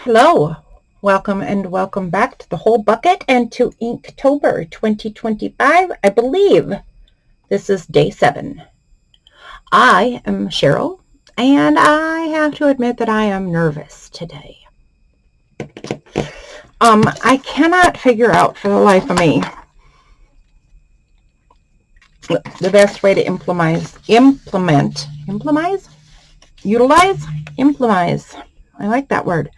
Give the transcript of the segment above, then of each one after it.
Hello, welcome and welcome back to the Whole Bucket and to Inktober 2025. I believe this is day 7. I am Cheryl, and I have to admit that I am nervous today. I cannot figure out for the life of me the best way to utilize. I like that word.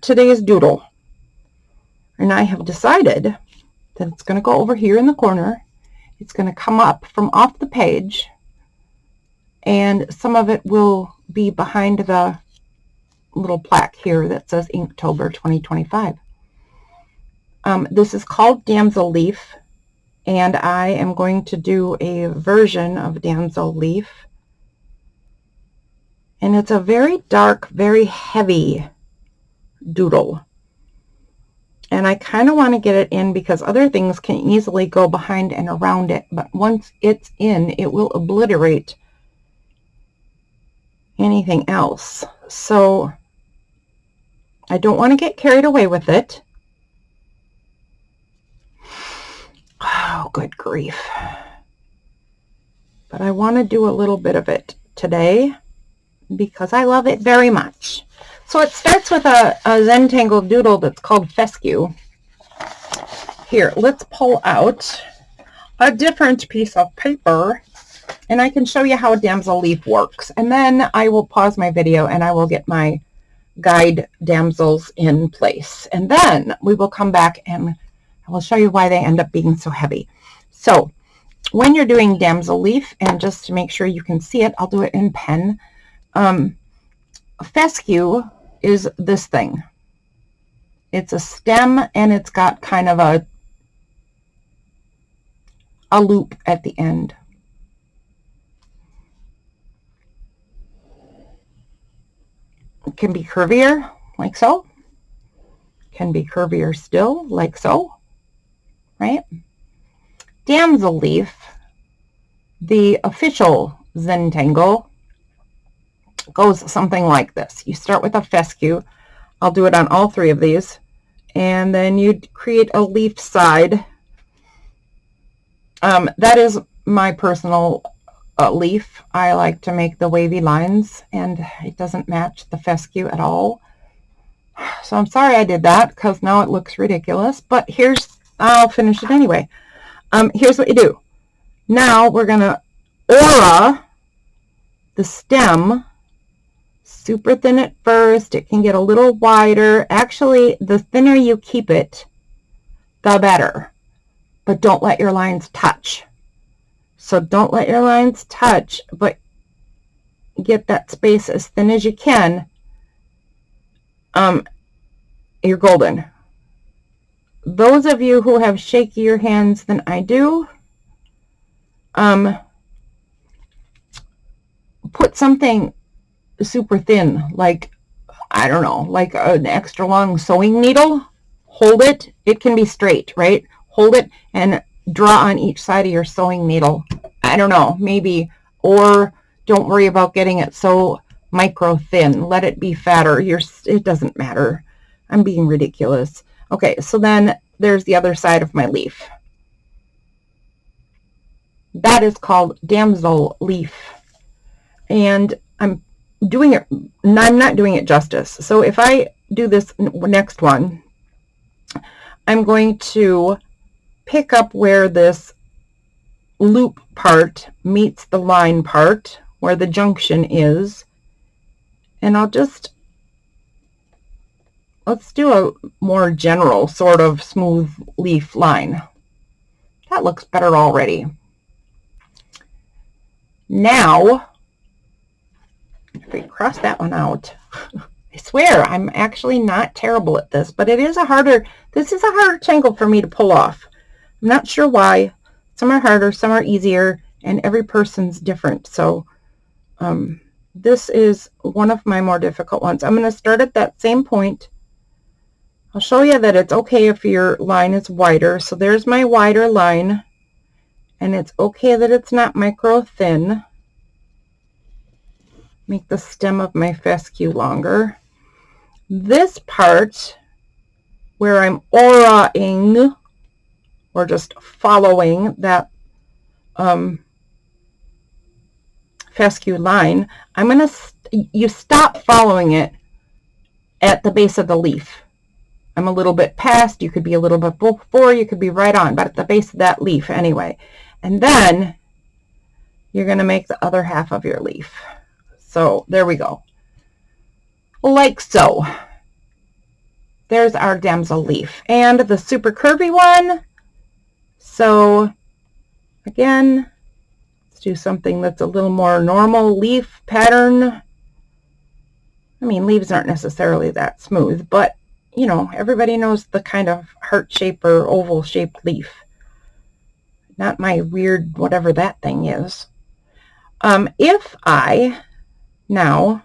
Today's doodle. And I have decided that it's going to go over here in the corner. It's going to come up from off the page, and some of it will be behind the little plaque here that says Inktober 2025. This is called Damsel Leaf, and I am going to do a version of Damsel Leaf. And it's a very dark, very heavy doodle. And I kind of want to get it in because other things can easily go behind and around it. But once it's in, it will obliterate anything else. So I don't want to get carried away with it. Oh, good grief. But I want to do a little bit of it today because I love it very much. So it starts with a Zentangle doodle that's called Fescue. Here, let's pull out a different piece of paper, and I can show you how a damsel leaf works. And then I will pause my video and I will get my guide damsels in place. And then we will come back and I will show you why they end up being so heavy. So when you're doing damsel leaf, and just to make sure you can see it, I'll do it in pen. Fescue is this thing. It's a stem, and it's got kind of a loop at the end. It can be curvier, like so. Can be curvier still, like so. Right? Damsel leaf, the official Zentangle, goes something like this. You start with a fescue. I'll do it on all 3 of these. And then you create a leaf side. That is my personal leaf. I like to make the wavy lines, and it doesn't match the fescue at all. So I'm sorry I did that because now it looks ridiculous. But I'll finish it anyway. Here's what you do. Now we're going to aura the stem. Super thin at first. It can get a little wider. Actually, the thinner you keep it, the better. But don't let your lines touch. So don't let your lines touch, but get that space as thin as you can. You're golden. Those of you who have shakier hands than I do, put something super thin, like, I don't know, like an extra long sewing needle. Hold it. It can be straight, right? Hold it and draw on each side of your sewing needle. I don't know, maybe. Or don't worry about getting it so micro thin. Let it be fatter. It doesn't matter. I'm being ridiculous. Okay, so then there's the other side of my leaf. That is called damsel leaf. And I'm not doing it justice. So if I do this next one, I'm going to pick up where this loop part meets the line part, where the junction is, and let's do a more general sort of smooth leaf line. That looks better already. Now, if we cross that one out, I swear I'm actually not terrible at this, but this is a harder tangle for me to pull off. I'm not sure why. Some are harder, some are easier, and every person's different. So this is one of my more difficult ones. I'm going to start at that same point. I'll show you that it's okay if your line is wider. So there's my wider line, and it's okay that it's not micro thin. Make the stem of my fescue longer. this part where I'm auraing, or just following that fescue line, I'm going to, you stop following it at the base of the leaf. I'm a little bit past, you could be a little bit before, you could be right on, but at the base of that leaf anyway. And then you're going to make the other half of your leaf. So there we go. Like so. There's our damsel leaf. And the super curvy one. So again, let's do something that's a little more normal leaf pattern. I mean, leaves aren't necessarily that smooth, but you know, everybody knows the kind of heart shape or oval shaped leaf. Not my weird whatever that thing is. If I now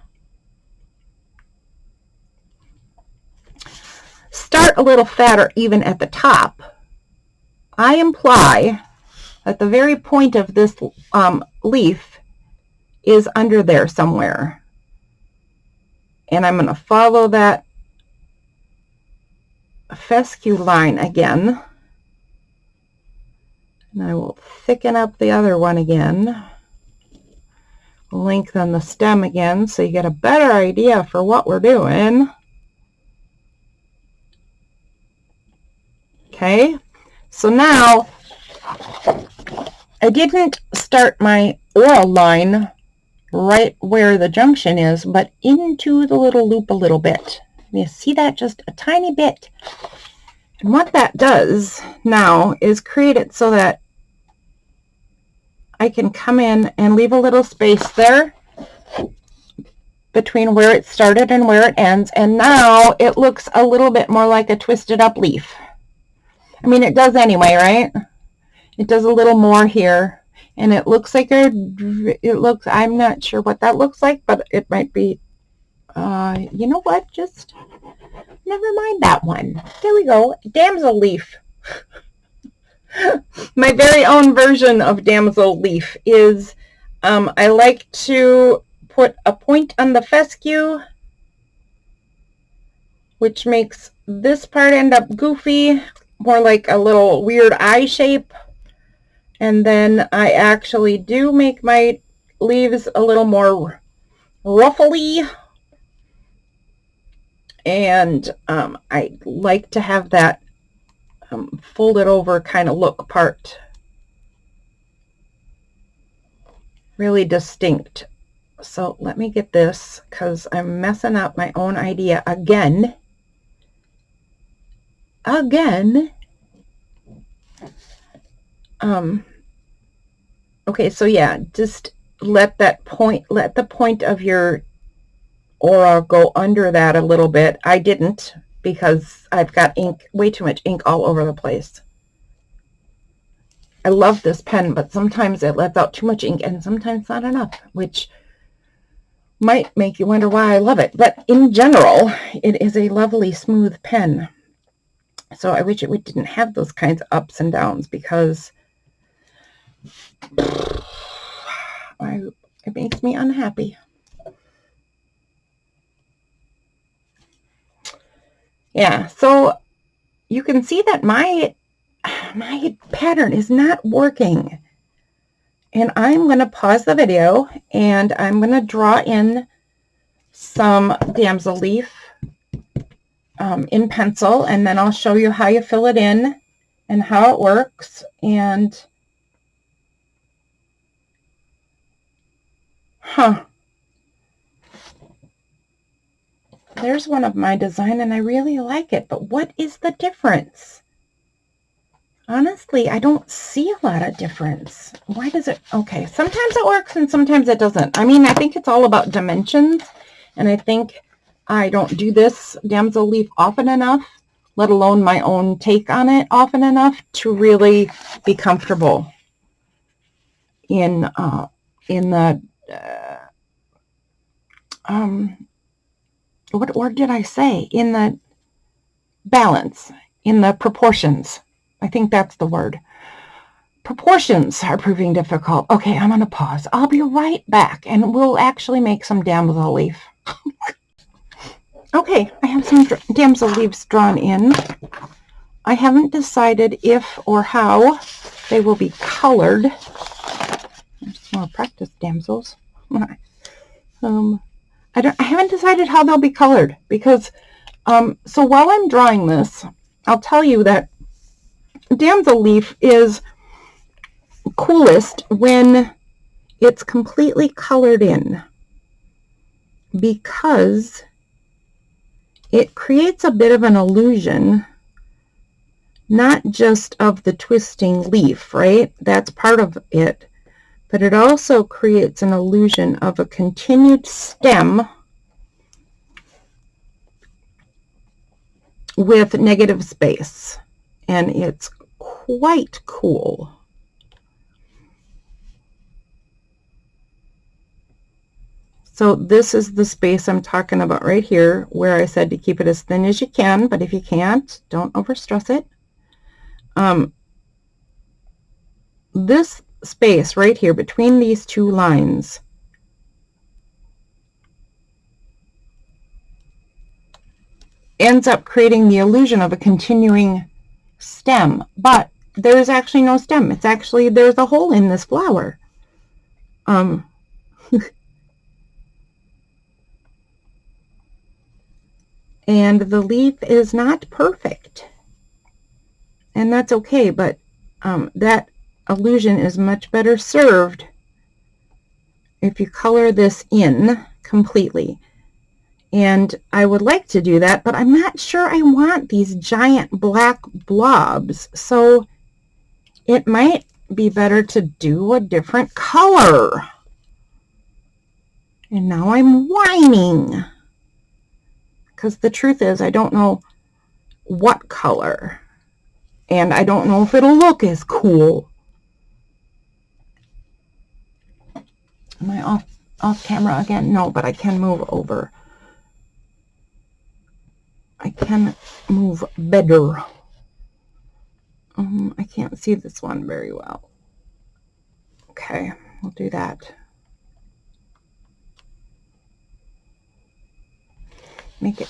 start a little fatter even at the top, I imply that the very point of this leaf is under there somewhere. And I'm going to follow that fescue line again. And I will thicken up the other one again. Lengthen the stem again so you get a better idea for what we're doing. Okay, so now I didn't start my aura line right where the junction is, but into the little loop a little bit. You see that? Just a tiny bit. And what that does now is create it so that I can come in and leave a little space there between where it started and where it ends, and now it looks a little bit more like a twisted up leaf. I mean, it does anyway, right? It does a little more here, and it looks like I'm not sure what that looks like, but it might be, you know what, just never mind that one. There we go, damsel leaf. My very own version of damsel leaf is, I like to put a point on the fescue, which makes this part end up goofy, more like a little weird eye shape. And then I actually do make my leaves a little more ruffly. And I like to have that folded over kind of look part really distinct. So let me get this, because I'm messing up my own idea again. Okay, so yeah, just let the point of your aura go under that a little bit. I didn't, because I've got ink, way too much ink all over the place. I love this pen, but sometimes it lets out too much ink and sometimes not enough, which might make you wonder why I love it. But in general, it is a lovely smooth pen. So I wish it didn't have those kinds of ups and downs, because it makes me unhappy. Yeah, so you can see that my pattern is not working. And I'm going to pause the video and I'm going to draw in some damsel leaf in pencil, and then I'll show you how you fill it in and how it works. And there's one of my design and I really like it, but what is the difference? Honestly, I don't see a lot of difference. Why does it? Okay, sometimes it works and sometimes it doesn't. I mean, I think it's all about dimensions, and I think I don't do this damsel leaf often enough, let alone my own take on it often enough to really be comfortable in the what word did I say? In the balance, in the proportions. I think that's the word. Proportions are proving difficult. Okay, I'm going to pause. I'll be right back, and we'll actually make some damsel leaf. Okay. Okay, I have some damsel leaves drawn in. I haven't decided if or how they will be colored. There's more practice damsels. I haven't decided how they'll be colored because so while I'm drawing this, I'll tell you that damsel leaf is coolest when it's completely colored in, because it creates a bit of an illusion, not just of the twisting leaf, right? That's part of it, but it also creates an illusion of a continued stem with negative space, and it's quite cool. So this is the space I'm talking about right here, where I said to keep it as thin as you can, but if you can't, don't overstress it. This space right here between these two lines ends up creating the illusion of a continuing stem, but there is actually no stem. It's actually, there's a hole in this flower. And the leaf is not perfect, and that's okay, but that illusion is much better served if you color this in completely. And I would like to do that, but I'm not sure I want these giant black blobs, so it might be better to do a different color. And now I'm whining, because the truth is I don't know what color, and I don't know if it'll look as cool. Am I off camera again? No, but I can move over. I can move better. I can't see this one very well. Okay, we'll do that. Make it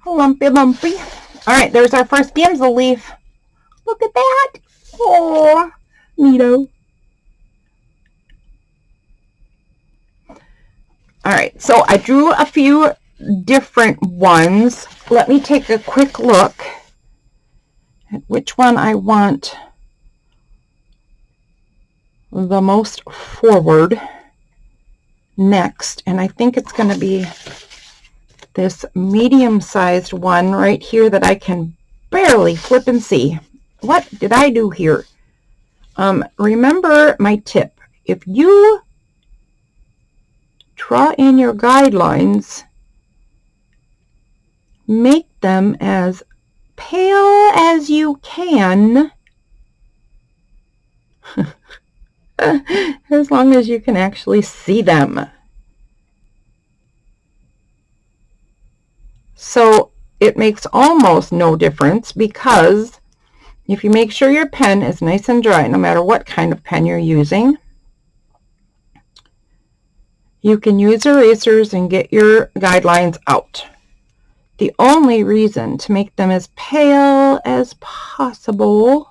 lumpy. All right, there's our first damsel leaf. Look at that. Oh, neato. All right, so I drew a few different ones. Let me take a quick look at which one I want the most forward next, and I think it's going to be this medium-sized one right here that I can barely flip and see. What did I do here? Remember my tip. If you draw in your guidelines, make them as pale as you can, as long as you can actually see them. So it makes almost no difference, because if you make sure your pen is nice and dry, no matter what kind of pen you're using, you can use erasers and get your guidelines out. The only reason to make them as pale as possible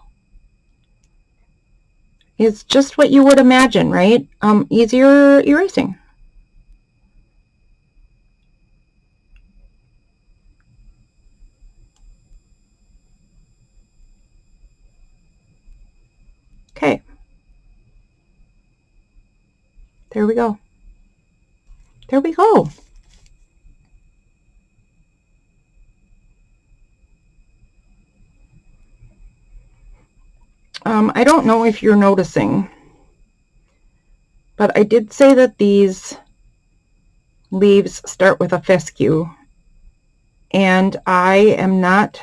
is just what you would imagine, right? Easier erasing. Okay. There we go. There we go. I don't know if you're noticing, but I did say that these leaves start with a fescue, and I am not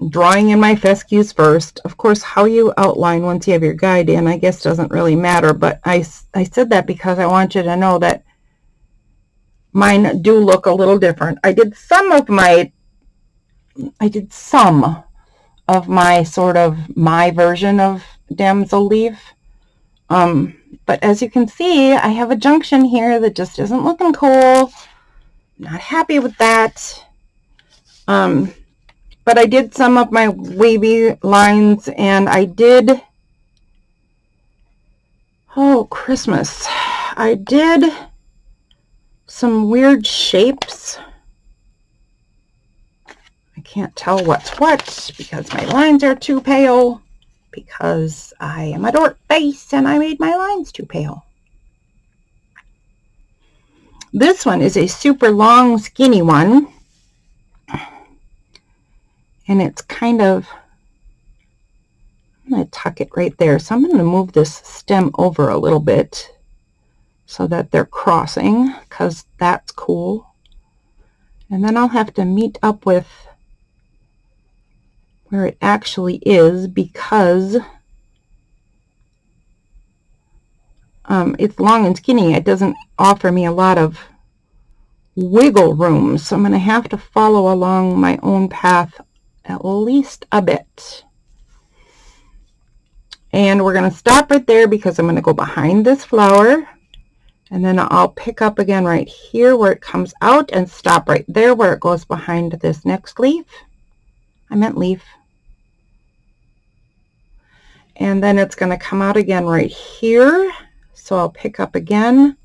drawing in my fescues first. Of course, how you outline once you have your guide in, I guess, doesn't really matter, but I said that because I want you to know that mine do look a little different. I did some of my sort of my version of damsel leaf But as you can see, I have a junction here that just isn't looking cool. Not happy with that. But I did some of my wavy lines, and I did, oh, Christmas. I did some weird shapes. I can't tell what's what because my lines are too pale, because I am a dork face and I made my lines too pale. This one is a super long, skinny one. And it's kind of, I'm going to tuck it right there. So I'm going to move this stem over a little bit so that they're crossing, because that's cool. And then I'll have to meet up with where it actually is, because it's long and skinny. It doesn't offer me a lot of wiggle room. So I'm going to have to follow along my own path at least a bit. And we're going to stop right there because I'm going to go behind this flower, and then I'll pick up again right here where it comes out and stop right there where it goes behind this next leaf. I meant leaf. And then it's going to come out again right here. So I'll pick up again.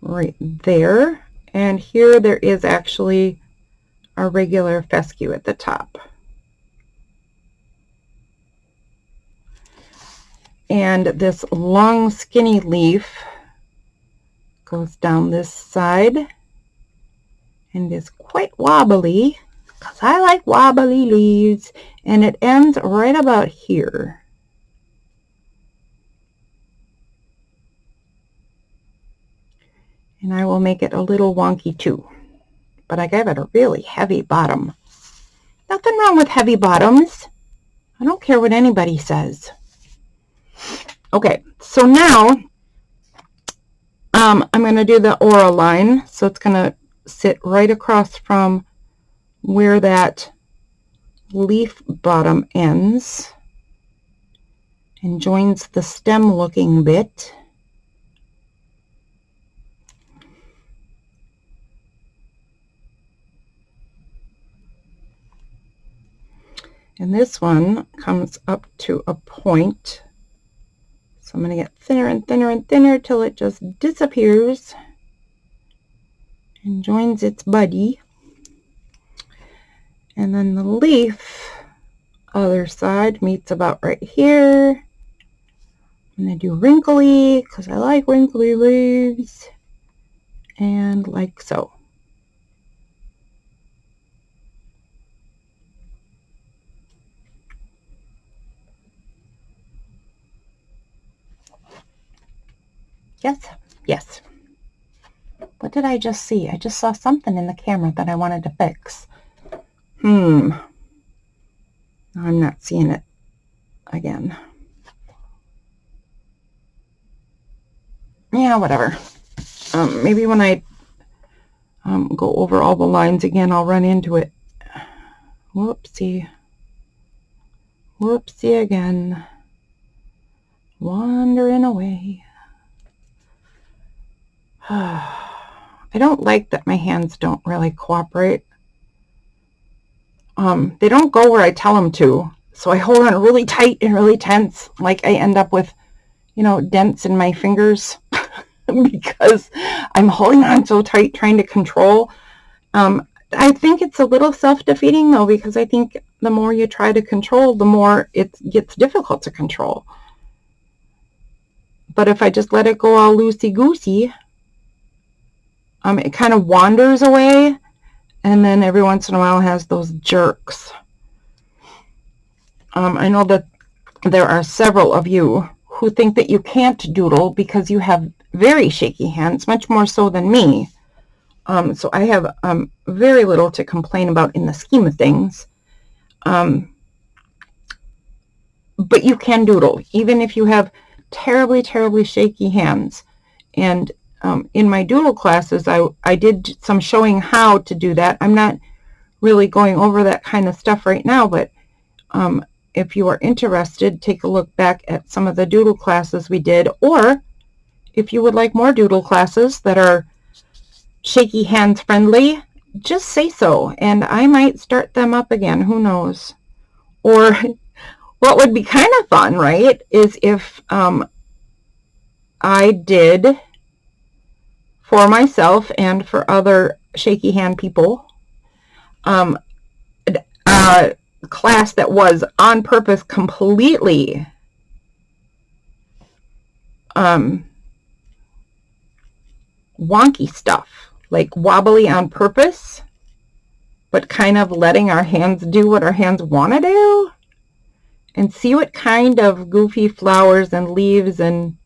Right there. And here there is actually a regular fescue at the top. And this long skinny leaf goes down this side and is quite wobbly, because I like wobbly leaves, and it ends right about here. And I will make it a little wonky too, but I gave it a really heavy bottom. Nothing wrong with heavy bottoms. I don't care what anybody says. Okay, so now I'm going to do the aura line. So it's going to sit right across from where that leaf bottom ends and joins the stem looking bit. And this one comes up to a point. So I'm going to get thinner and thinner and thinner till it just disappears and joins its buddy. And then the leaf, other side, meets about right here. I'm going to do wrinkly because I like wrinkly leaves, and like so. Yes, yes. What did I just see? I just saw something in the camera that I wanted to fix. I'm not seeing it again. Yeah, whatever. Maybe when I go over all the lines again, I'll run into it. Whoopsie. Whoopsie again. Wandering away. I don't like that my hands don't really cooperate. They don't go where I tell them to. So I hold on really tight and really tense. Like I end up with, dents in my fingers because I'm holding on so tight trying to control. I think it's a little self-defeating though, because I think the more you try to control, the more it gets difficult to control. But if I just let it go all loosey-goosey, it kind of wanders away, and then every once in a while has those jerks. I know that there are several of you who think that you can't doodle because you have very shaky hands, much more so than me. So I have very little to complain about in the scheme of things. But you can doodle, even if you have terribly, terribly shaky hands. And in my doodle classes, I did some showing how to do that. I'm not really going over that kind of stuff right now, but If you are interested, take a look back at some of the doodle classes we did, or if you would like more doodle classes that are shaky hands friendly, just say so, and I might start them up again. Who knows? Or what would be kind of fun, right, is if I did for myself and for other shaky hand people a class that was on purpose completely wonky stuff, like wobbly on purpose, but kind of letting our hands do what our hands want to do, and see what kind of goofy flowers and leaves and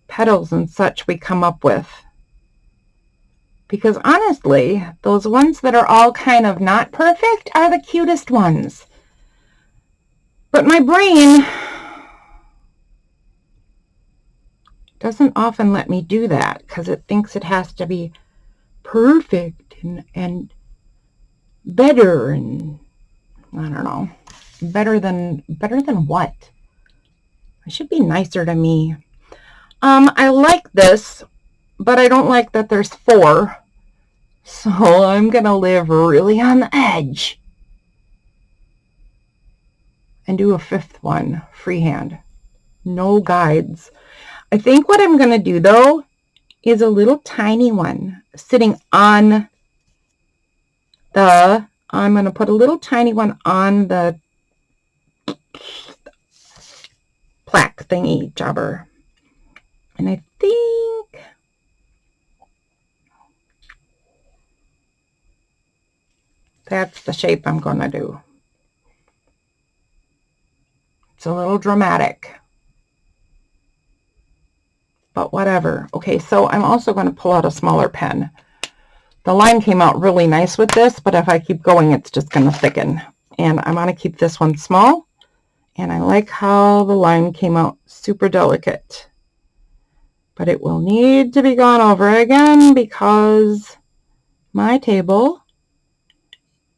petals and such we come up with. Because honestly, those ones that are all kind of not perfect are the cutest ones. But my brain doesn't often let me do that because it thinks it has to be perfect and better, and I don't know. Better than what? I should be nicer to me. I like this, but I don't like that there's 4. So I'm going to live really on the edge and do a 5th one freehand. No guides. I think what I'm going to do, though, is a little tiny one sitting on the, I'm going to put a little tiny one on the plaque thingy jobber. And I think that's the shape I'm going to do. It's a little dramatic, but whatever. Okay, so I'm also going to pull out a smaller pen. The line came out really nice with this, but if I keep going, it's just going to thicken. And I'm going to keep this one small. And I like how the line came out super delicate. But it will need to be gone over again because my table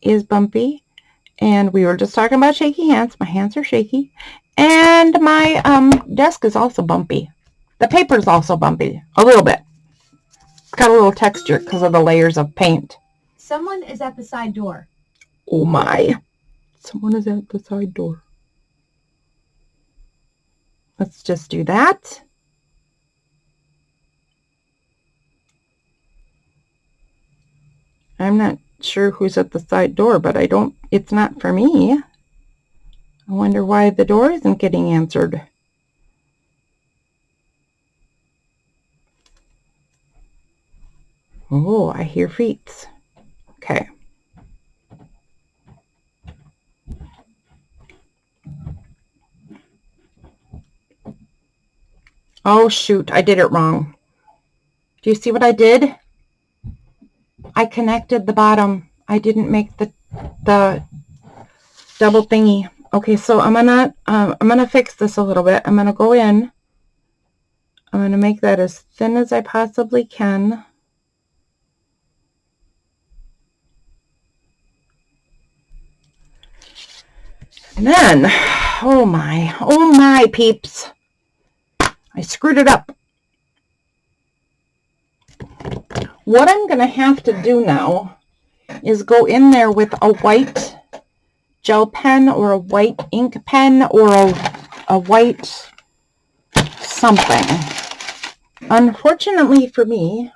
is bumpy. And we were just talking about shaky hands. My hands are shaky. And my desk is also bumpy. The paper is also bumpy, a little bit. It's got a little texture because of the layers of paint. Someone is at the side door. Oh my. Someone is at the side door. Let's just do that. I'm not sure who's at the side door, but it's not for me. I wonder why the door isn't getting answered. Oh, I hear feet. Okay. Oh shoot, I did it wrong. Do you see what I did? I connected the bottom. I didn't make the double thingy. Okay, so I'm gonna fix this a little bit. I'm gonna go in. I'm gonna make that as thin as I possibly can. And then, oh my peeps, I screwed it up. What I'm gonna have to do now is go in there with a white gel pen or a white ink pen or a white something. Unfortunately for me,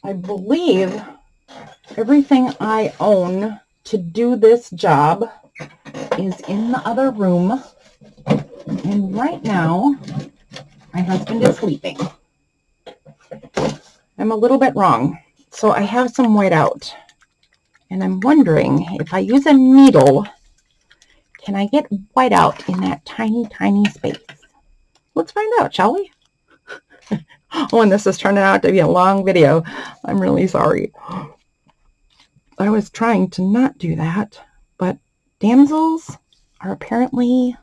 I believe everything I own to do this job is in the other room, and right now my husband is sleeping. I'm a little bit wrong, so I have some white out, and I'm wondering if I use a needle, can I get white out in that tiny space? Let's find out, shall we? Oh, and this is turning out to be a long video. I'm really sorry. I was trying to not do that, but damsels are apparently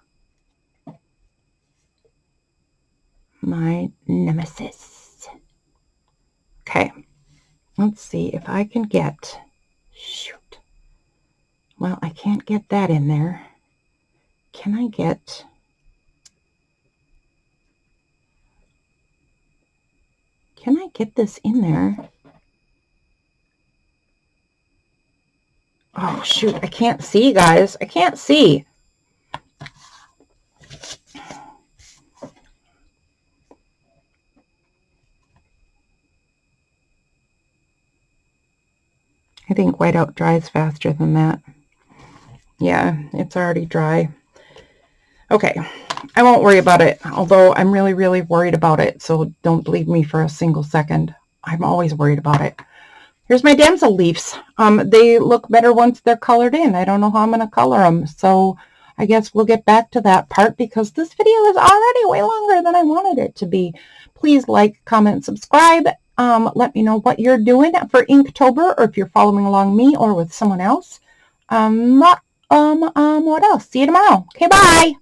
my nemesis. Okay, let's see if I can get, shoot, Well, I can't get that in there. Can I get... Can I get this in there? Oh, shoot. I can't see, guys. I can't see. I think whiteout dries faster than that. Yeah, it's already dry. Okay, I won't worry about it, although I'm really, really worried about it, so don't believe me for a single second. I'm always worried about it. Here's my damsel leaves. They look better once they're colored in. I don't know how I'm going to color them, so I guess we'll get back to that part because this video is already way longer than I wanted it to be. Please like, comment, subscribe. Let me know what you're doing for Inktober, or if you're following along me or with someone else. What else? See you tomorrow. Okay, bye.